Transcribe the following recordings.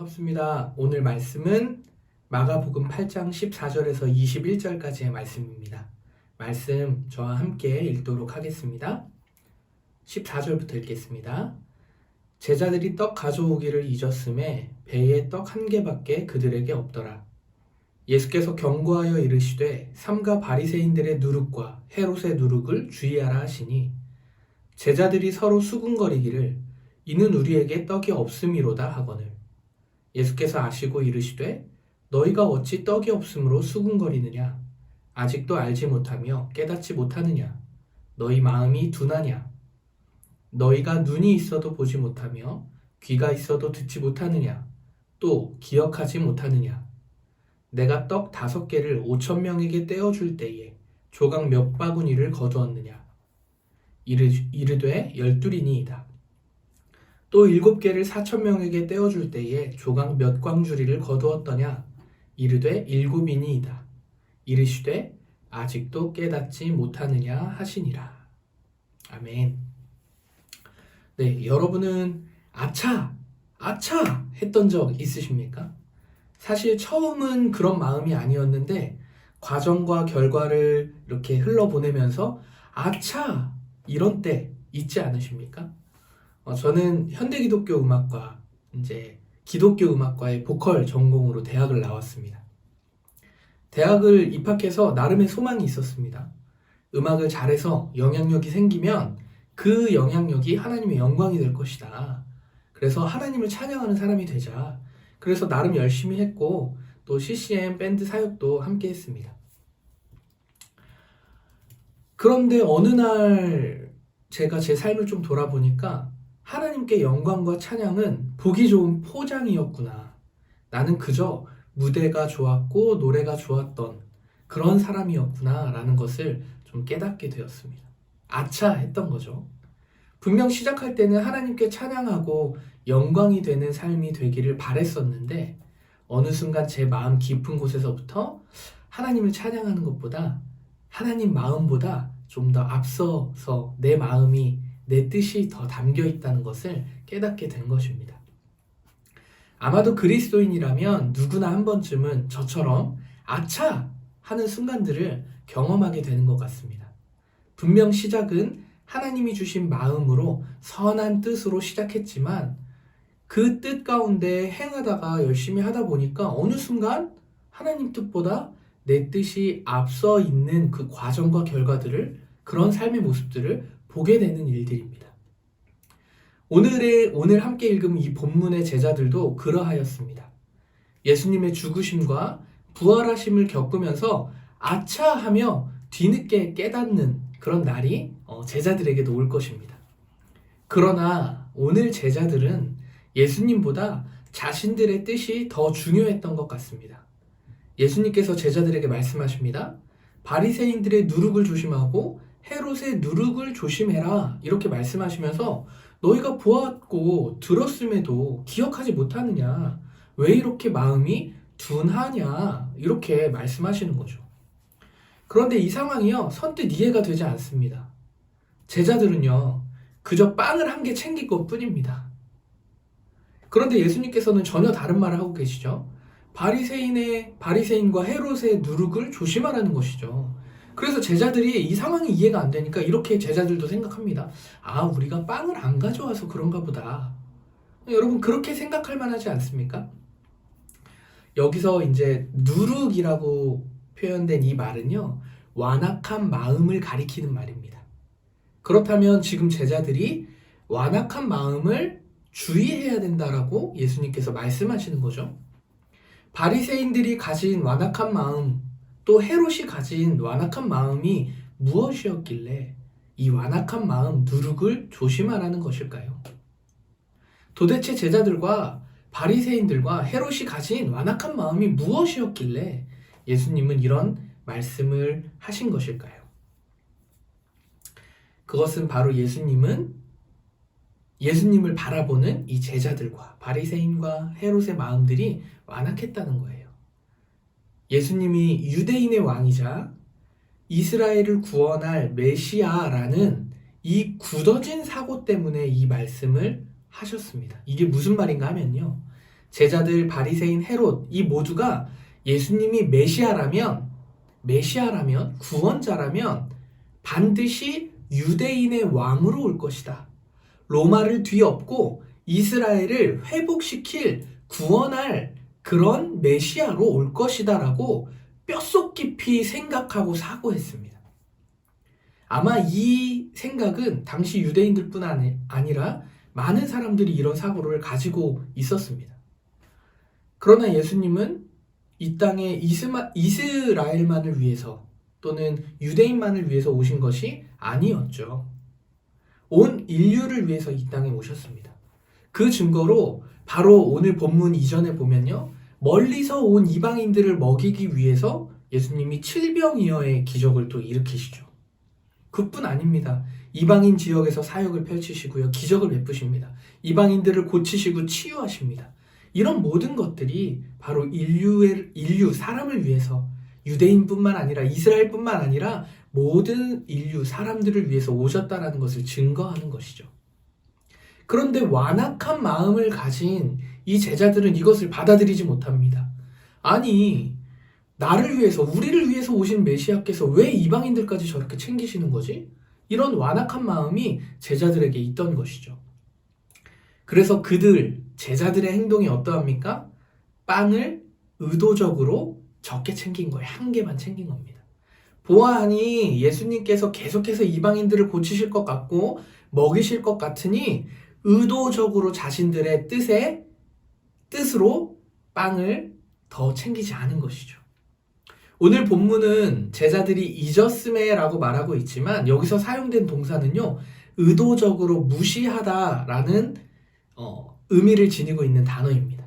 반갑습니다. 오늘 말씀은 마가복음 8장 14절에서 21절까지의 말씀입니다. 말씀 저와 함께 읽도록 하겠습니다. 14절부터 읽겠습니다. 제자들이 떡 가져오기를 잊었음에 배에 떡 한 개밖에 그들에게 없더라. 예수께서 경고하여 이르시되 삼가 바리새인들의 누룩과 헤롯의 누룩을 주의하라 하시니 제자들이 서로 수군거리기를 이는 우리에게 떡이 없음이로다 하거늘 예수께서 아시고 이르시되 너희가 어찌 떡이 없음으로 수군거리느냐 아직도 알지 못하며 깨닫지 못하느냐 너희 마음이 둔하냐 너희가 눈이 있어도 보지 못하며 귀가 있어도 듣지 못하느냐 또 기억하지 못하느냐 내가 떡 5개를 5,000명에게 떼어줄 때에 조각 몇 바구니를 거두었느냐 이르되 12이니이다. 또 7개를 4,000명에게 떼어줄 때에 조각 몇 광주리를 거두었더냐 이르되 7이니이다. 이르시되 아직도 깨닫지 못하느냐 하시니라. 아멘. 네, 여러분은 아차 했던 적 있으십니까? 사실 처음은 그런 마음이 아니었는데 과정과 결과를 이렇게 흘러보내면서 아차 이런 때 있지 않으십니까? 저는 현대기독교 음악과 이제 기독교 음악과의 보컬 전공으로 대학을 나왔습니다. 대학을 입학해서 나름의 소망이 있었습니다. 음악을 잘해서 영향력이 생기면 그 영향력이 하나님의 영광이 될 것이다. 그래서 하나님을 찬양하는 사람이 되자. 그래서 나름 열심히 했고 또 CCM 밴드 사역도 함께 했습니다. 그런데 어느 날 제가 제 삶을 좀 돌아보니까 하나님께 영광과 찬양은 보기 좋은 포장이었구나. 나는 그저 무대가 좋았고 노래가 좋았던 그런 사람이었구나 라는 것을 좀 깨닫게 되었습니다. 아차 했던 거죠. 분명 시작할 때는 하나님께 찬양하고 영광이 되는 삶이 되기를 바랬었는데 어느 순간 제 마음 깊은 곳에서부터 하나님을 찬양하는 것보다 하나님 마음보다 좀 더 앞서서 내 마음이 내 뜻이 더 담겨 있다는 것을 깨닫게 된 것입니다. 아마도 그리스도인이라면 누구나 한 번쯤은 저처럼 아차 하는 순간들을 경험하게 되는 것 같습니다. 분명 시작은 하나님이 주신 마음으로 선한 뜻으로 시작했지만 그 뜻 가운데 행하다가 열심히 하다 보니까 어느 순간 하나님 뜻보다 내 뜻이 앞서 있는 그 과정과 결과들을 그런 삶의 모습들을 보게 되는 일들입니다. 오늘 함께 읽은 이 본문의 제자들도 그러하였습니다. 예수님의 죽으심과 부활하심을 겪으면서 아차하며 뒤늦게 깨닫는 그런 날이 제자들에게도 올 것입니다. 그러나 오늘 제자들은 예수님보다 자신들의 뜻이 더 중요했던 것 같습니다. 예수님께서 제자들에게 말씀하십니다. 바리새인들의 누룩을 조심하고 헤롯의 누룩을 조심해라 이렇게 말씀하시면서 너희가 보았고 들었음에도 기억하지 못하느냐 왜 이렇게 마음이 둔하냐 이렇게 말씀하시는 거죠. 그런데 이 상황이요 선뜻 이해가 되지 않습니다. 제자들은요 그저 빵을 한 개 챙길 것 뿐입니다. 그런데 예수님께서는 전혀 다른 말을 하고 계시죠. 바리새인과 헤롯의 누룩을 조심하라는 것이죠. 그래서 제자들이 이 상황이 이해가 안 되니까 이렇게 제자들도 생각합니다. 우리가 빵을 안 가져와서 그런가 보다. 여러분 그렇게 생각할 만하지 않습니까? 여기서 이제 누룩이라고 표현된 이 말은요. 완악한 마음을 가리키는 말입니다. 그렇다면 지금 제자들이 완악한 마음을 주의해야 된다라고 예수님께서 말씀하시는 거죠. 바리새인들이 가진 완악한 마음, 또 헤롯이 가진 완악한 마음이 무엇이었길래 이 완악한 마음 누룩을 조심하라는 것일까요? 도대체 제자들과 바리새인들과 헤롯이 가진 완악한 마음이 무엇이었길래 예수님은 이런 말씀을 하신 것일까요? 그것은 바로 예수님을 바라보는 이 제자들과 바리새인과 헤롯의 마음들이 완악했다는 거예요. 예수님이 유대인의 왕이자 이스라엘을 구원할 메시아라는 이 굳어진 사고 때문에 이 말씀을 하셨습니다. 이게 무슨 말인가 하면요. 제자들, 바리새인, 헤롯 이 모두가 예수님이 메시아라면 구원자라면 반드시 유대인의 왕으로 올 것이다. 로마를 뒤엎고 이스라엘을 회복시킬 구원할 그런 메시아로 올 것이다 라고 뼛속 깊이 생각하고 사고했습니다. 아마 이 생각은 당시 유대인들뿐 아니라 많은 사람들이 이런 사고를 가지고 있었습니다. 그러나 예수님은 이 땅에 이스라엘만을 위해서 또는 유대인만을 위해서 오신 것이 아니었죠. 온 인류를 위해서 이 땅에 오셨습니다. 그 증거로 바로 오늘 본문 이전에 보면요. 멀리서 온 이방인들을 먹이기 위해서 예수님이 칠병이어의 기적을 또 일으키시죠. 그뿐 아닙니다. 이방인 지역에서 사역을 펼치시고요. 기적을 베푸십니다. 이방인들을 고치시고 치유하십니다. 이런 모든 것들이 바로 인류 사람을 위해서 유대인뿐만 아니라 이스라엘뿐만 아니라 모든 인류 사람들을 위해서 오셨다는 것을 증거하는 것이죠. 그런데 완악한 마음을 가진 이 제자들은 이것을 받아들이지 못합니다. 아니, 나를 위해서, 우리를 위해서 오신 메시아께서 왜 이방인들까지 저렇게 챙기시는 거지? 이런 완악한 마음이 제자들에게 있던 것이죠. 그래서 제자들의 행동이 어떠합니까? 빵을 의도적으로 적게 챙긴 거예요. 한 개만 챙긴 겁니다. 보아하니 예수님께서 계속해서 이방인들을 고치실 것 같고 먹이실 것 같으니 의도적으로 자신들의 뜻으로 빵을 더 챙기지 않은 것이죠. 오늘 본문은 제자들이 잊었음에라고 말하고 있지만 여기서 사용된 동사는요, 의도적으로 무시하다라는 의미를 지니고 있는 단어입니다.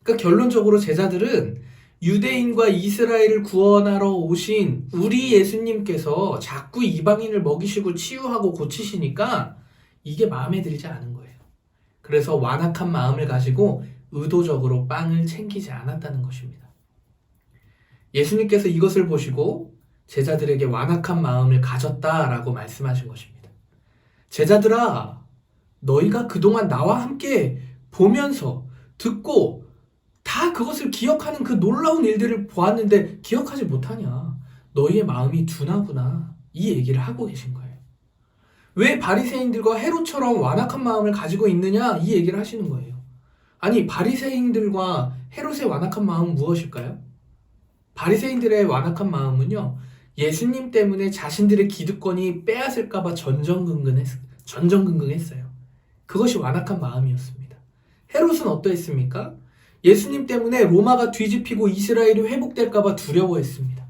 그러니까 결론적으로 제자들은 유대인과 이스라엘을 구원하러 오신 우리 예수님께서 자꾸 이방인을 먹이시고 치유하고 고치시니까 이게 마음에 들지 않은 거예요. 그래서 완악한 마음을 가지고 의도적으로 빵을 챙기지 않았다는 것입니다. 예수님께서 이것을 보시고 제자들에게 완악한 마음을 가졌다라고 말씀하신 것입니다. 제자들아, 너희가 그동안 나와 함께 보면서 듣고 다 그것을 기억하는 그 놀라운 일들을 보았는데 기억하지 못하냐? 너희의 마음이 둔하구나. 이 얘기를 하고 계신 거예요. 왜 바리새인들과 헤롯처럼 완악한 마음을 가지고 있느냐? 이 얘기를 하시는 거예요. 아니, 바리새인들과 헤롯의 완악한 마음은 무엇일까요? 바리새인들의 완악한 마음은요, 예수님 때문에 자신들의 기득권이 빼앗을까봐 전전긍긍했어요. 그것이 완악한 마음이었습니다. 헤롯은 어떠했습니까? 예수님 때문에 로마가 뒤집히고 이스라엘이 회복될까봐 두려워했습니다.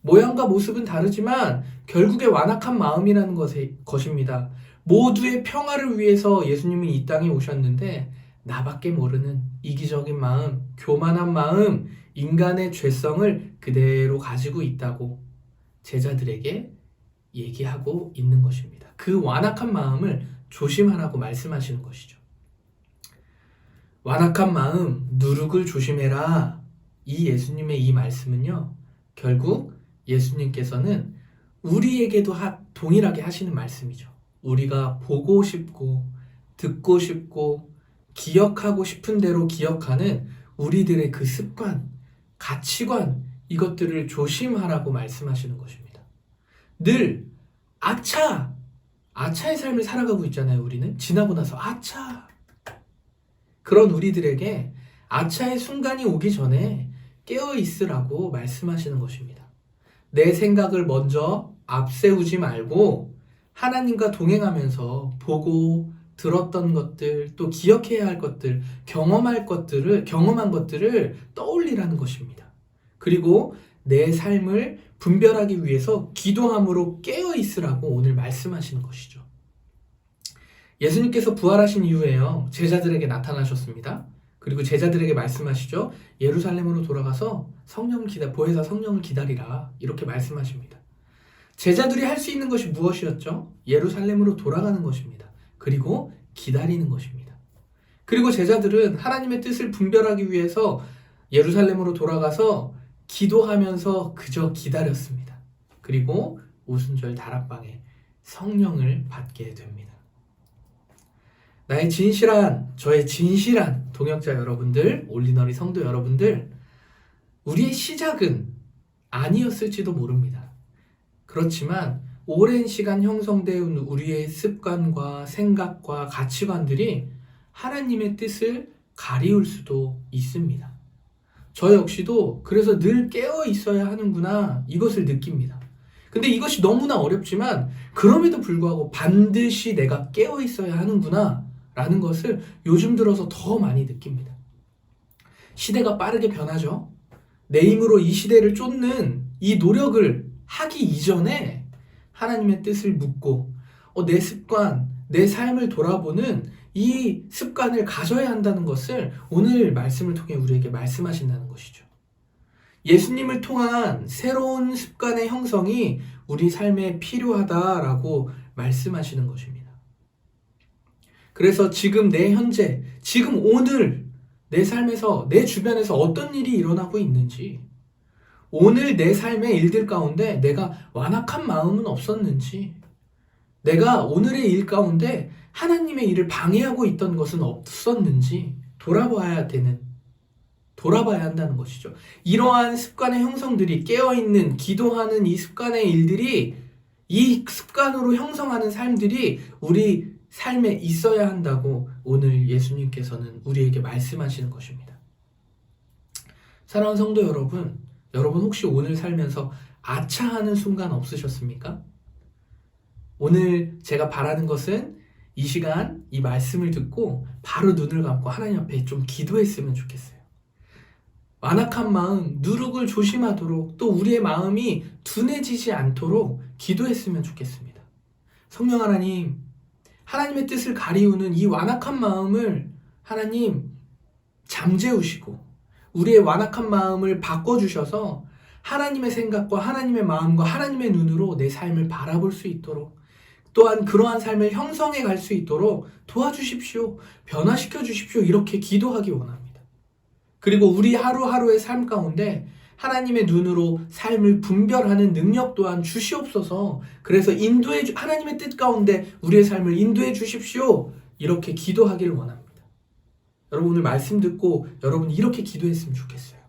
모양과 모습은 다르지만 결국에 완악한 마음이라는 것입니다. 모두의 평화를 위해서 예수님이 이 땅에 오셨는데 나밖에 모르는 이기적인 마음, 교만한 마음, 인간의 죄성을 그대로 가지고 있다고 제자들에게 얘기하고 있는 것입니다. 그 완악한 마음을 조심하라고 말씀하시는 것이죠. 완악한 마음, 누룩을 조심해라. 이 예수님의 이 말씀은요, 결국 예수님께서는 우리에게도 동일하게 하시는 말씀이죠. 우리가 보고 싶고 듣고 싶고 기억하고 싶은 대로 기억하는 우리들의 그 습관, 가치관, 이것들을 조심하라고 말씀하시는 것입니다. 늘 아차의 삶을 살아가고 있잖아요. 우리는 지나고 나서 아차, 그런 우리들에게 아차의 순간이 오기 전에 깨어 있으라고 말씀하시는 것입니다. 내 생각을 먼저 앞세우지 말고 하나님과 동행하면서 보고 들었던 것들, 또 기억해야 할 것들, 경험한 것들을 떠올리라는 것입니다. 그리고 내 삶을 분별하기 위해서 기도함으로 깨어 있으라고 오늘 말씀하시는 것이죠. 예수님께서 부활하신 이후에요, 제자들에게 나타나셨습니다. 그리고 제자들에게 말씀하시죠. 예루살렘으로 돌아가서 보혜사 성령을 기다리라. 이렇게 말씀하십니다. 제자들이 할 수 있는 것이 무엇이었죠? 예루살렘으로 돌아가는 것입니다. 그리고 기다리는 것입니다. 그리고 제자들은 하나님의 뜻을 분별하기 위해서 예루살렘으로 돌아가서 기도하면서 그저 기다렸습니다. 그리고 오순절 다락방에 성령을 받게 됩니다. 저의 진실한 동역자 여러분들, 올리너리 성도 여러분들, 우리의 시작은 아니었을지도 모릅니다. 그렇지만 오랜 시간 형성된 우리의 습관과 생각과 가치관들이 하나님의 뜻을 가리울 수도 있습니다. 저 역시도 그래서 늘 깨어 있어야 하는구나, 이것을 느낍니다. 근데 이것이 너무나 어렵지만 그럼에도 불구하고 반드시 내가 깨어 있어야 하는구나 라는 것을 요즘 들어서 더 많이 느낍니다. 시대가 빠르게 변하죠. 내 힘으로 이 시대를 쫓는 이 노력을 하기 이전에 하나님의 뜻을 묻고 내 습관, 내 삶을 돌아보는 이 습관을 가져야 한다는 것을 오늘 말씀을 통해 우리에게 말씀하신다는 것이죠. 예수님을 통한 새로운 습관의 형성이 우리 삶에 필요하다라고 말씀하시는 것입니다. 그래서 지금 내 현재, 지금 오늘 내 삶에서, 내 주변에서 어떤 일이 일어나고 있는지, 오늘 내 삶의 일들 가운데 내가 완악한 마음은 없었는지, 내가 오늘의 일 가운데 하나님의 일을 방해하고 있던 것은 없었는지 돌아봐야 한다는 것이죠. 이러한 습관의 형성들이, 깨어있는 기도하는 이 습관의 일들이, 이 습관으로 형성하는 삶들이 우리 삶에 있어야 한다고 오늘 예수님께서는 우리에게 말씀하시는 것입니다. 사랑하는 성도 여러분, 여러분 혹시 오늘 살면서 아차하는 순간 없으셨습니까? 오늘 제가 바라는 것은 이 시간 이 말씀을 듣고 바로 눈을 감고 하나님 앞에 좀 기도했으면 좋겠어요. 완악한 마음, 누룩을 조심하도록, 또 우리의 마음이 둔해지지 않도록 기도했으면 좋겠습니다. 성령 하나님, 하나님의 뜻을 가리우는 이 완악한 마음을 하나님 잠재우시고 우리의 완악한 마음을 바꿔주셔서 하나님의 생각과 하나님의 마음과 하나님의 눈으로 내 삶을 바라볼 수 있도록, 또한 그러한 삶을 형성해 갈 수 있도록 도와주십시오. 변화시켜 주십시오. 이렇게 기도하기 원합니다. 그리고 우리 하루하루의 삶 가운데 하나님의 눈으로 삶을 분별하는 능력 또한 주시옵소서. 그래서 하나님의 뜻 가운데 우리의 삶을 인도해 주십시오. 이렇게 기도하기를 원합니다. 여러분 오늘 말씀 듣고 여러분 이렇게 기도했으면 좋겠어요.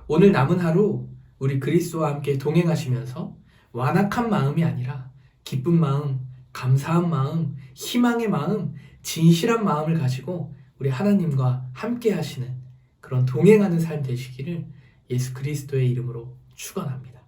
오늘 남은 하루 우리 그리스도와 함께 동행하시면서 완악한 마음이 아니라 기쁜 마음, 감사한 마음, 희망의 마음, 진실한 마음을 가지고 우리 하나님과 함께 하시는 그런 동행하는 삶 되시기를 예수 그리스도의 이름으로 축원합니다.